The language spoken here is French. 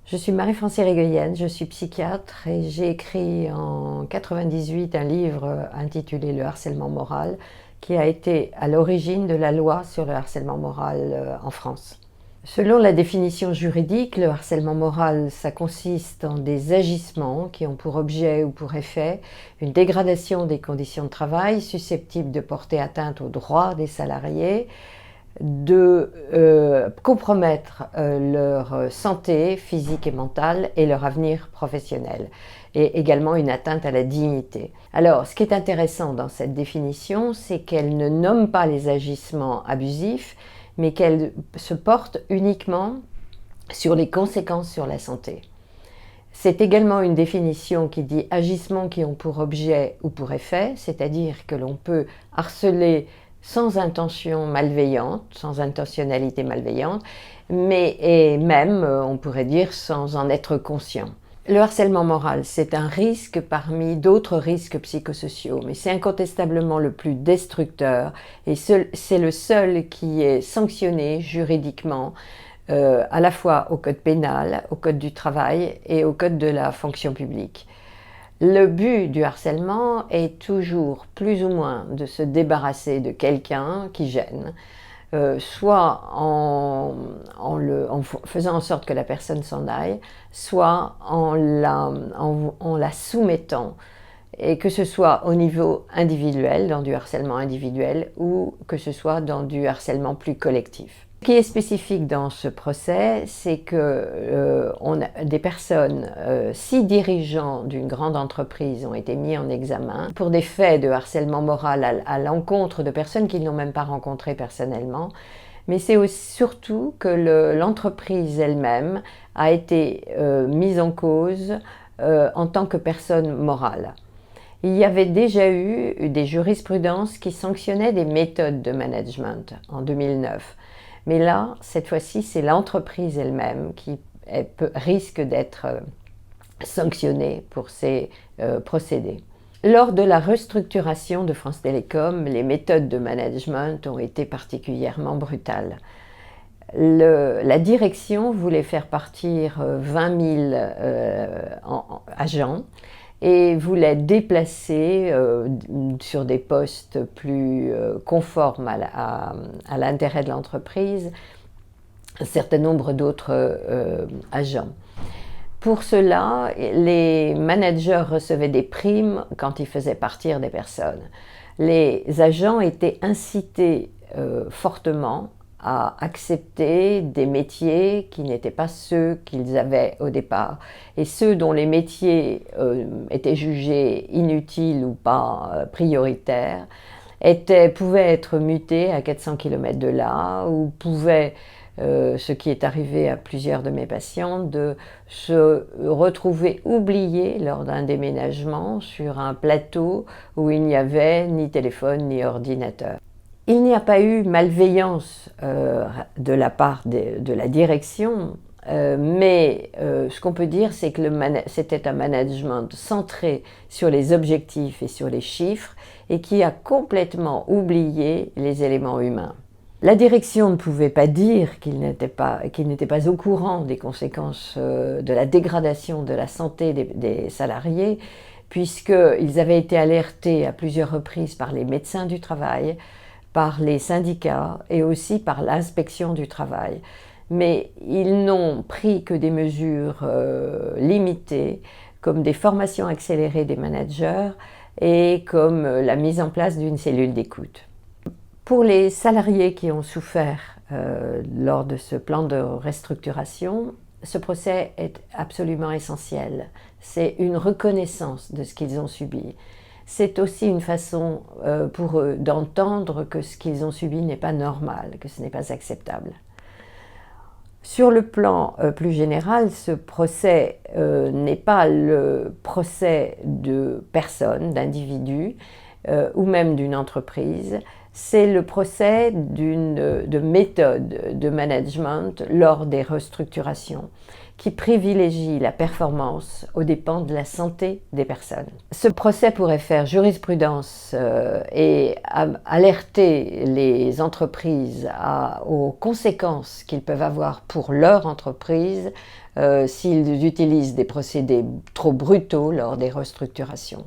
Je suis Marie-Francine Réguillienne, je suis psychiatre et j'ai écrit en 1998 un livre intitulé Le harcèlement moral qui a été à l'origine de la loi sur le harcèlement moral en France. Selon la définition juridique, le harcèlement moral, ça consiste en des agissements qui ont pour objet ou pour effet une dégradation des conditions de travail susceptibles de porter atteinte aux droits des salariés, de compromettre leur santé physique et mentale et leur avenir professionnel, et également une atteinte à la dignité. Alors, ce qui est intéressant dans cette définition, c'est qu'elle ne nomme pas les agissements abusifs, mais qu'elle se porte uniquement sur les conséquences sur la santé. C'est également une définition qui dit agissements qui ont pour objet ou pour effet, c'est-à-dire que l'on peut harceler sans intention malveillante, sans intentionnalité malveillante, mais et même, on pourrait dire, sans en être conscient. Le harcèlement moral, c'est un risque parmi d'autres risques psychosociaux, mais c'est incontestablement le plus destructeur et c'est le seul qui est sanctionné juridiquement, à la fois au code pénal, au code du travail et au code de la fonction publique. Le but du harcèlement est toujours plus ou moins de se débarrasser de quelqu'un qui gêne, soit en faisant en sorte que la personne s'en aille, soit en la soumettant, et que ce soit au niveau individuel, dans du harcèlement individuel, ou que ce soit dans du harcèlement plus collectif. Ce qui est spécifique dans ce procès, c'est que des personnes, 6 dirigeants d'une grande entreprise ont été mis en examen pour des faits de harcèlement moral à l'encontre de personnes qu'ils n'ont même pas rencontrées personnellement. Mais c'est surtout que l'entreprise elle-même a été mise en cause en tant que personne morale. Il y avait déjà eu des jurisprudences qui sanctionnaient des méthodes de management en 2009. Mais là, cette fois-ci, c'est l'entreprise elle-même qui risque d'être sanctionnée pour ces procédés. Lors de la restructuration de France Télécom, les méthodes de management ont été particulièrement brutales. La direction voulait faire partir 20 000 agents et voulait déplacer sur des postes plus conformes à l'intérêt de l'entreprise un certain nombre d'autres agents. Pour cela, les managers recevaient des primes quand ils faisaient partir des personnes. Les agents étaient incités fortement à accepter des métiers qui n'étaient pas ceux qu'ils avaient au départ. Et ceux dont les métiers étaient jugés inutiles ou pas prioritaires pouvaient être mutés à 400 km de là, ou pouvaient, ce qui est arrivé à plusieurs de mes patients, de se retrouver oubliés lors d'un déménagement sur un plateau où il n'y avait ni téléphone ni ordinateur. Il n'y a pas eu malveillance de la part de la direction, mais ce qu'on peut dire, c'est que c'était un management centré sur les objectifs et sur les chiffres et qui a complètement oublié les éléments humains. La direction ne pouvait pas dire qu'il n'était pas au courant des conséquences de la dégradation de la santé des salariés, puisqu'ils avaient été alertés à plusieurs reprises par les médecins du travail, par les syndicats et aussi par l'inspection du travail. Mais ils n'ont pris que des mesures limitées, comme des formations accélérées des managers et comme la mise en place d'une cellule d'écoute. Pour les salariés qui ont souffert lors de ce plan de restructuration, ce procès est absolument essentiel. C'est une reconnaissance de ce qu'ils ont subi. C'est aussi une façon pour eux d'entendre que ce qu'ils ont subi n'est pas normal, que ce n'est pas acceptable. Sur le plan plus général, ce procès n'est pas le procès de personnes, d'individus ou même d'une entreprise. C'est le procès de méthode de management lors des restructurations qui privilégie la performance aux dépens de la santé des personnes. Ce procès pourrait faire jurisprudence et alerter les entreprises aux conséquences qu'ils peuvent avoir pour leur entreprise s'ils utilisent des procédés trop brutaux lors des restructurations.